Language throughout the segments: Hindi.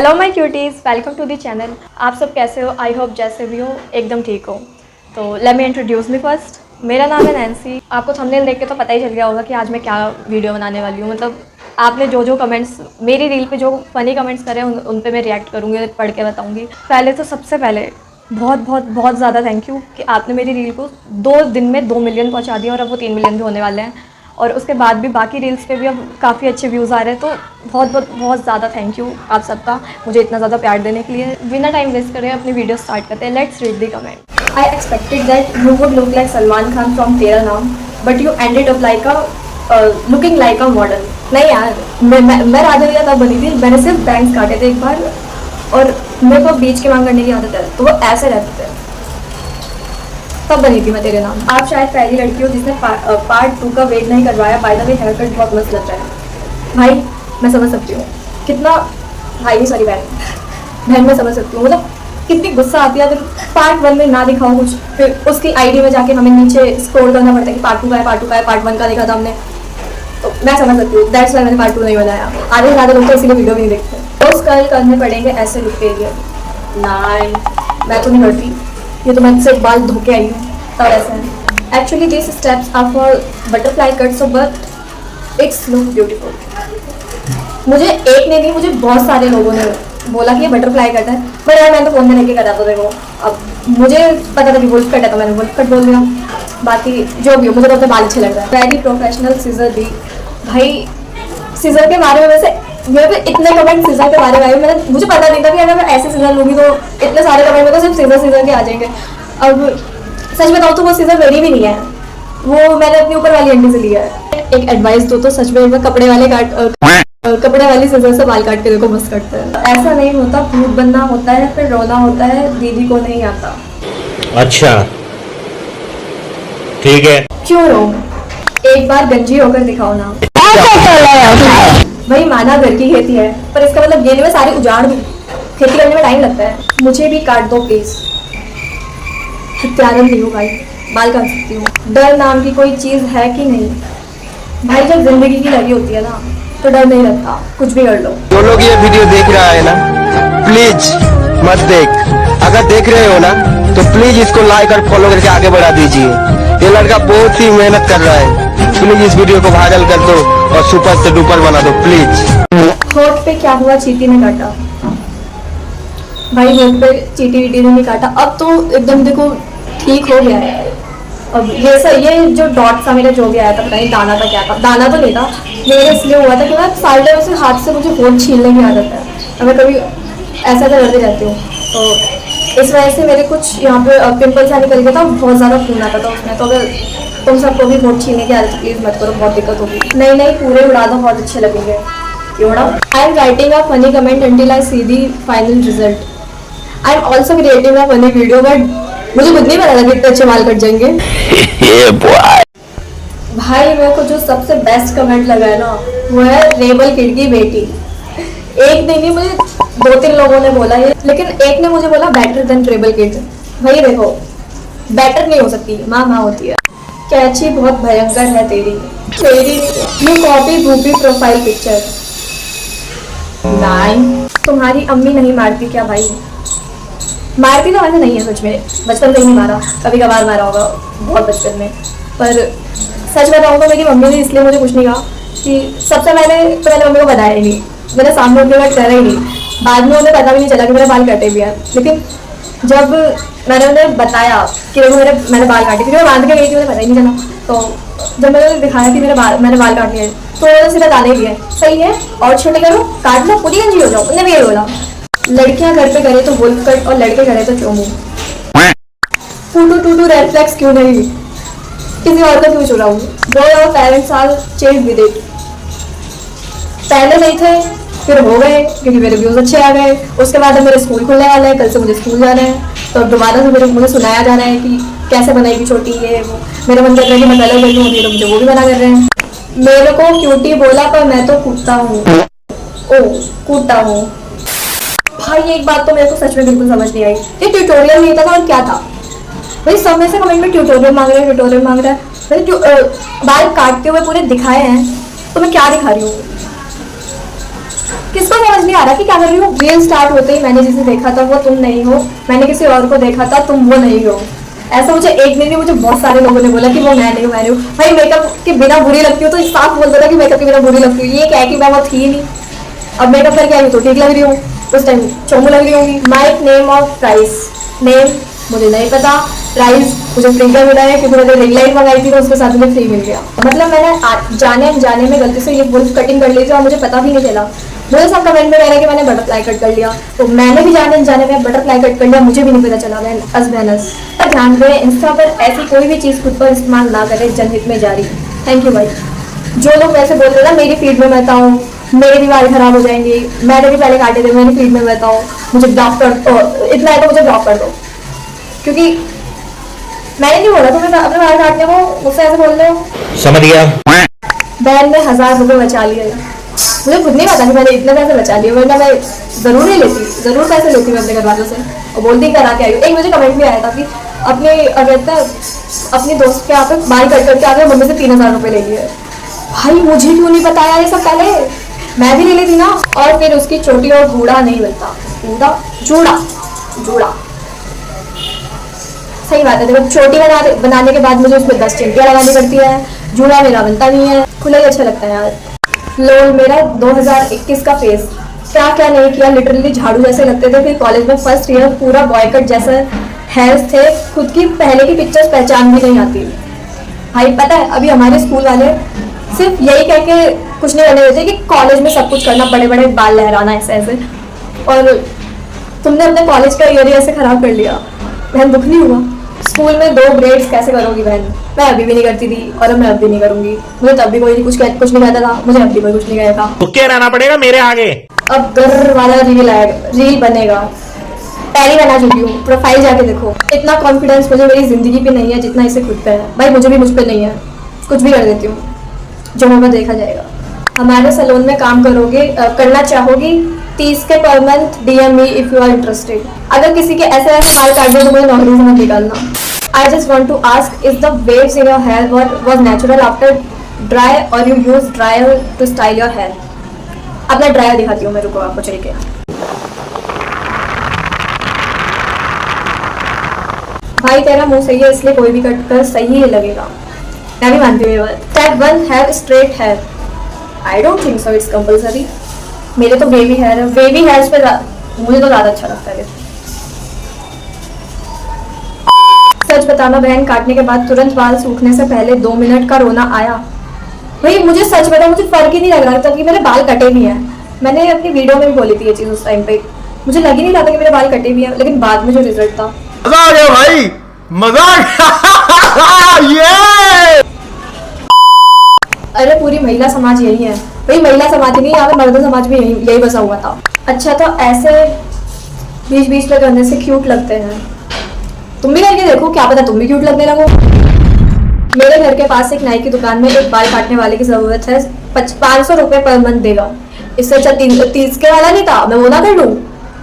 Hello my cuties, welcome to the channel. आप सब कैसे हो? आई होप जैसे भी हो एकदम ठीक हो। तो let me introduce me first. मेरा नाम है नैन्सी। आपको थंबनेल देख के तो पता ही चल गया होगा कि आज मैं क्या वीडियो बनाने वाली हूँ। मतलब आपने जो कमेंट्स मेरी रील पे जो फ़नी कमेंट्स करे उन पे मैं रिएक्ट करूँगी, पढ़ के बताऊँगी। पहले तो सबसे पहले बहुत ज़्यादा थैंक यू कि आपने मेरी रील को 2 दिन में 2 मिलियन पहुँचा दिया और अब वो 3 मिलियन भी होने वाले हैं। और उसके बाद भी बाकी रील्स पे भी अब काफ़ी अच्छे व्यूज़ आ रहे हैं। तो बहुत ज़्यादा थैंक यू आप सबका मुझे इतना ज़्यादा प्यार देने के लिए। बिना टाइम वेस्ट करे अपनी वीडियो स्टार्ट करते हैं। Let's read the comment. I expected that you would look like Salman Khan from तेरा नाम, but you ended up like looking like a model. नहीं यार, मैं राजा भैया तब बनी थी, मैंने सिर्फ बैंग्स काटे थे एक बार और मेरे को बीच की मांग करने की आदत है, तो वो ऐसे रहते थे, तब बनी थी मैं तेरे नाम। आप शायद पहली लड़की हो जिसने पार्ट 2 का वेट नहीं करवाया। By the way hair cut बहुत मस्त लग रहा है भाई। मैं समझ सकती हूँ कितना, भाई नहीं सॉरी बहन मैं समझ सकती हूँ। मतलब कितनी गुस्सा आती है अगर पार्ट 1 में ना दिखाओ कुछ, फिर उसकी आईडी में जाके हमें नीचे स्क्रॉल करना पड़ता है कि पार्ट 2 का है, पार्ट 2 का है, पार्ट 1 का देखा था हमने। तो मैं समझ सकती हूँ, दैट्स वाई मैंने पार्ट 2 नहीं बनाया। आधे से ज़्यादा लोग तो इसीलिए वीडियो भी नहीं देखते। रोज कर्ल करने पड़ेंगे ऐसे लुक के लिए। नहीं, मैं तो नहीं करती, ये तो मैं सिर्फ बाल धो के आई हूँ तब ऐसा है। Actually this steps are for butterfly cut, so but it's look beautiful. मुझे एक ने नहीं, मुझे बहुत सारे लोगों ने बोला कि ये बटरफ्लाई कट है, पर यार मैंने तो फ़ोन में लेके करा। तो देखो, अब मुझे पता था कि वुल्फ कट है तो मैंने वुल्फ कट बोल दिया। बाकी जो भी हो, मुझे तो अपने बाल अच्छे लग रहा है। वेरी प्रोफेशनल सीजर दी भाई। सीजर के बारे में वैसे मेरे पे इतने कमेंट सीजर के बारे में आए, मैंने मुझे पता नहीं था कि अगर मैं ऐसे सीजर लूँगी तो इतने सारे कमेंट में तो सिर्फ सीजर के आ जाएंगे। अब सच बताऊँ तो वो सीजर मेरी भी नहीं है, वो मैंने अपनी ऊपर वाली आंटी से लिया है। एक एडवाइस दो तो सच में कपड़े वाली सीजर से बाल काट के देखो, मस्त कटता है। ऐसा नहीं होता, भूत बनना होता है, फिर रोना होता है, दीदी को नहीं आता। अच्छा ठीक है, क्यों रो, एक बार गंजी होकर दिखाओ ना। वही माना घर की खेती है, पर इसका मतलब ये नहीं मैं सारी उजाड़ दूँ। खेती करने में टाइम लगता है। मुझे भी काट दो प्लीज। हत्यारन नहीं हो भाई, बाल काट सकती हूँ। डर नाम की कोई चीज़ है कि नहीं भाई? जब जिंदगी की लगी होती है ना तो डर नहीं लगता, कुछ भी कर लो। जो लोग ये वीडियो देख रहा है ना, प्लीज मत देख। अगर देख रहे हो ना तो प्लीज इसको लाइक और फॉलो करके आगे बढ़ा दीजिए। ये लड़का बहुत ही मेहनत कर रहा है। प्लीज इस वीडियो को वायरल कर दो और सुपर से डुपर बना दो प्लीज। होठ पे क्या हुआ, चींटी ने काटा भाई। होठ पे चींटी वीटी ने नहीं काटा, अब तो एकदम देखो ठीक हो गया है। अब ये जो डॉट सा मेरा जो भी आया था, पता नहीं दाना था क्या था, दाना तो नहीं था मेरा, इसलिए हुआ था कि मैं सारे टाइम से हाथ से मुझे होठ छीलने की आदत है और मैं कभी ऐसा करती रहती हूँ। तो इस वजह से मेरे कुछ यहाँ पे पिंपल सा निकल गया था, बहुत ज़्यादा खून आता था उसमें। तो अगर तुम सबको भी होठ छीलने की आदत प्लीज़ मत करो, बहुत दिक्कत होगी। नहीं पूरे उड़ा दो, बहुत अच्छे लगेंगे। I am writing a funny comment until I see the final result. I am also creating a funny video, but मुझे खुद नहीं पता था कि इतने अच्छे बाल कट जाएंगे। भाई मेरे को जो सबसे बेस्ट कमेंट लगा है ना, वो है रेबल किड की बेटी। एक नहीं मुझे 2-3 लोगों ने बोला ये, लेकिन एक ने मुझे बोला बेटर देन रेबल किड। भाई देखो, बेटर नहीं हो सकती, माँ होती है। कैची बहुत भयंकर है तेरी you copy Bhupi profile picture. नहीं, तुम्हारी अम्मी नहीं मारती क्या भाई? मारती तो वैसे नहीं है सच में, बचपन में ही नहीं मारा, कभी कभार मारा होगा बहुत बचपन में। पर सच बताऊँ तो मेरी मम्मी ने इसलिए मुझे कुछ नहीं कहा कि सबसे मैंने मम्मी को बताया ही नहीं, मैंने सामने उनके बात करा ही नहीं। बाद में उन्हें पता भी नहीं चला कि मेरे बाल कटे भी हैं। लेकिन जब मैंने उन्हें बताया कि मैंने बाल काटे, क्योंकि मैं बांध के गई थी, उन्हें पता ही नहीं चला। तो जब मैंने दिखाया कि मैंने बाल काट लिए, तो उन्होंने सीधा गाने ही दिए, सही है और छोटे करो, काट लो, पूरी गंजी हो जाओ। उन्हें भी ये बोला, लड़कियां घर पे करे तो वुल्फ कट और लड़के करे तो चोमू। टू रेड फ्लैग्स क्यों नहीं, किसी और का क्यों चुराऊं? वो your parents are change with it. पहले नहीं थे, फिर हो गए क्योंकि मेरे व्यूज अच्छे आ गए। उसके बाद मेरे स्कूल खुलने वाला है, कल से मुझे स्कूल जाना है, तो अब दोबारा से मुझे सुनाया जा रहा है कि कैसे बनाएगी छोटी ये वो। मेरा मन कर रहा है कि मैं कलर कर लूँ, तो मुझे वो भी मना कर रहे हैं। मेरे को क्यूटी बोला पर मैं तो कूदता हूँ। कूदता हूँ भाई। एक बात तो मेरे को सच में बिल्कुल समझ नहीं आई, ये ट्यूटोरियल नहीं था और क्या था भाई? सब में से कमेंट में ट्यूटोरियल मांग रहा है भाई। बाल काटते हुए पूरे दिखाए हैं तो मैं क्या दिखा रही हूँ? किसको समझ नहीं आ रहा कि क्या कर रही हूँ। रील स्टार्ट होते ही मैंने जिसे देखा था वो तुम नहीं हो, मैंने किसी और को देखा था तुम वो नहीं हो। ऐसा मुझे एक नहीं, मुझे बहुत सारे लोगों ने बोला कि वो मैं नहीं हूँ, मैं नहीं हूँ। भाई मेकअप के बिना बुरी लगती हूँ तो साफ बोलता था कि मेकअप के बिना बुरी लगती हूँ, ये क्या है कि मैं वो थी नहीं। अब मेकअप करके आई हूँ तो ठीक लग रही हूँ, उस टाइम चोमू लग रही होंगी। Mic name of price, name मुझे नहीं पता, प्राइस मुझे फ्री का मिला है क्योंकि मैंने रिंग लाइट मंगाई थी तो उसके साथ मुझे फ्री मिल गया। मतलब मैंने जाने अनजाने में गलती से ये वुल्फ कटिंग कर ली थी और मुझे पता भी नहीं चला। मुझे सब कमेंट में कह रहे हैं कि मैंने बटरफ्लाई कट कर लिया, तो मैंने भी जाने अनजाने में बटरफ्लाई कट कर लिया, मुझे भी नहीं पता चला। बहनस ध्यान दें, इंस्टा पर ऐसी कोई भी चीज़ खुद पर इस्तेमाल ना करें जनहित में जारी। थैंक यू भाई। जो लोग वैसे बोल रहे हैं ना मेरी फीड में मैं हूँ, मेरे भी बाल खराब हो जाएंगे, मैंने भी पहले काटे थे, मेरी फीड में रहता हूँ, मुझे ब्लॉक कर दो, इतना है तो मुझे ब्लॉक कर दो। क्योंकि मैंने नहीं बोला तुम्हें अपने बाल काटने को, मुझसे ऐसे बोल रहे हो। समझ गया। बहन ने 1000 रुपये बचा लिए, मुझे खुद नहीं पता कि मैंने इतने पैसे बचा लिए, वरना मैं जरूर नहीं लेती, जरूर पैसे लेती मैं अपने घर वालों से और बोलती करा के आई हूँ। एक मुझे कमेंट भी आया था कि अपनी दोस्त के यहाँ पे बाल कट करके आगे मम्मी से 3000 रुपये ले लिए। भाई मुझे क्यों नहीं बताया ये सब पहले, मैं भी ले लेती ना। और फिर उसकी चोटी और बूढ़ा नहीं बनता, बूढ़ा जूड़ा जूड़ा सही बात है। देखो चोटी बनाने के बाद मुझे उसमें 10 चिमटियाँ लगानी पड़ती है, जूड़ा मेरा बनता नहीं है, खुला ही अच्छा लगता है यार। लोल मेरा 2021 का फेस, क्या क्या नहीं किया, लिटरली झाड़ू जैसे लगते थे। फिर कॉलेज में फर्स्ट ईयर पूरा बॉयकट जैसे हेयर्स थे, खुद की पहले की पिक्चर्स पहचान भी नहीं आती। भाई पता है अभी हमारे स्कूल वाले सिर्फ यही कह के कुछ नहीं करने देते कि कॉलेज में सब कुछ करना, बड़े बड़े बाल लहराना ऐसे ऐसे, और तुमने अपने कॉलेज का ईयर ऐसे खराब कर लिया। बहन दुख नहीं हुआ? स्कूल में 2 ब्रेड्स कैसे करोगी बहन? मैं अभी भी नहीं करती थी और अब मैं अब भी नहीं करूंगी। मुझे तब भी कोई कुछ नहीं कहता था, मुझे अब भी कोई कुछ नहीं कहता। तुक्के रहना पड़ेगा मेरे आगे। अब गर्र वाला रील बनेगा, पहली बना चुकी हूँ, प्रोफाइल जाके देखो। इतना कॉन्फिडेंस मुझे मेरी जिंदगी पे नहीं है जितना इसे खुद पे है। भाई मुझे भी मुझ पे नहीं है, कुछ भी कर देती हूँ, जो होगा देखा जाएगा। हमारे सैलून में काम करना चाहोगी 30 के पर month, DM me if you are interested. अगर किसी के ऐसे बाल काट दे तो मुझे नौकरी से मत निकालना। I just want to ask, is the waves in your hair was natural after dry और you use dryer to style your hair? अपना ड्रायर दिखाती हूँ मेरे को, आपको चल के। भाई तेरा मुंह सही है इसलिए कोई भी कट कर सही ही लगेगा, मैं भी मानती हूँ ये बात। Step 1 have straight hair. I don't think so it's compulsory. मेरे तो वेवी हेयर है, वेवी हेयर्स पे मुझे तो ज्यादा अच्छा लगता है। सच बताना बहन, काटने के बाद तुरंत बाल सूखने से पहले 2 मिनट का रोना आया? भाई मुझे सच बता, मुझे फर्क ही नहीं लग रहा था कि मेरे बाल कटे भी हैं। मैंने अपनी वीडियो में भी बोली थी ये चीज उस टाइम पे, मुझे लग ही नहीं रहा था कि मेरे बाल कटे भी हैं। लेकिन बाद में जो रिजल्ट था, मजा आ गया भाई, मजा आ गया। अरे पूरी महिला समाज यही है भाई, महिला समाज ही नहीं, यहाँ पे मर्द समाज भी यही बसा हुआ था। अच्छा तो ऐसे बीच बीच में करने से क्यूट लगते हैं, तुम भी करके देखो, क्या पता तुम भी क्यूट लगने लगो। मेरे घर के पास एक नाई की दुकान में एक बाल काटने वाले की जरूरत है, 500 रुपये पर मंथ देगा। इससे अच्छा 30 के वाला नहीं था, मैं वो ना कर लूँ।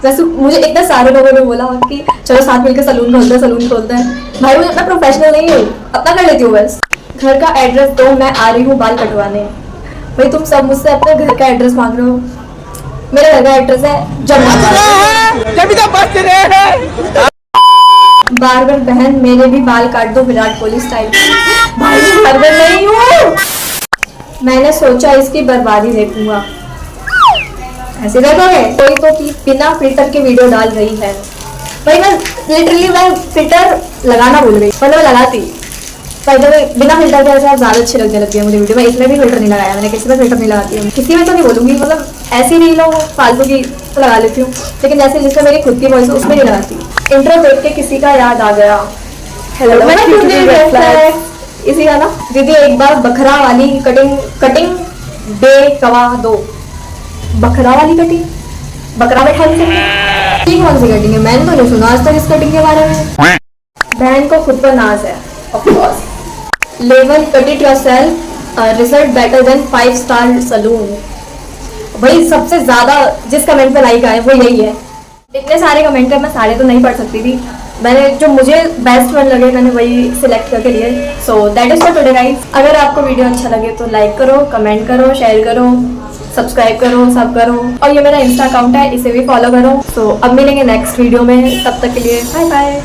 वैसे मुझे इतने सारे लोगों ने बोला कि चलो साथ मिलकर सलून खोलते हैं। भाई मैं प्रोफेशनल नहीं हूँ, अपना कर लेती हूँ बस। घर का एड्रेस दो, मैं आ रही हूँ बाल कटवाने। भाई तुम सब मुझसे अपने घर का एड्रेस मांग रहे हो, मेरे घर का एड्रेस है बारबर। बहन मेरे भी बाल काट दो विराट कोहली स्टाइल। भाई बारबर नहीं हूँ, मैंने सोचा इसकी बर्बादी देखूंगा। ऐसे देखोगे कोई तो कि बिना फिल्टर के वीडियो डाल रही है। भाई मैं फिल्टर लगाना भूल गई, मतलब मैं लगाती बिना फिल्टर के ज्यादा अच्छी लगने लगी है मुझे वीडियो। मैं इसमें भी फिल्टर नहीं लगाया, मैंने किसी में फिल्टर नहीं लगाती हूँ, किसी में तो नहीं बोलूंगी, मतलब ऐसी रील हो फालतू की तो लगा लेती हूँ, लेकिन जैसे जिसमें मेरी खुद की वॉइस है उसमें नहीं लगाती। इंट्रो देख के किसी का याद आ गया, हेलो इसी का ना। दीदी एक बार बखरा वाली कटिंग दे कवा दो। बखरा वाली कटिंग, बकरा बैठा दी कौन सी कटिंग है? मैंने तो नहीं सुना आज तक इस कटिंग के बारे में। बहन को खुद पर नाज है, of course. Level cut it yourself, result better than 5 star salon. भाई सबसे ज्यादा जिस कमेंट पे लाइक आए वो यही है। इतने सारे कमेंट है, मैं सारे तो नहीं पढ़ सकती थी, मैंने जो मुझे बेस्ट वन लगे मैंने वही सिलेक्ट करके लिए। So that is for today guys. अगर आपको वीडियो अच्छा लगे तो लाइक करो, कमेंट करो, शेयर करो, सब्सक्राइब करो, सब करो। और ये मेरा इंस्टा अकाउंट है, इसे भी फॉलो करो। सो अब मिलेंगे नेक्स्ट वीडियो में, तब तक के लिए बाय बाय।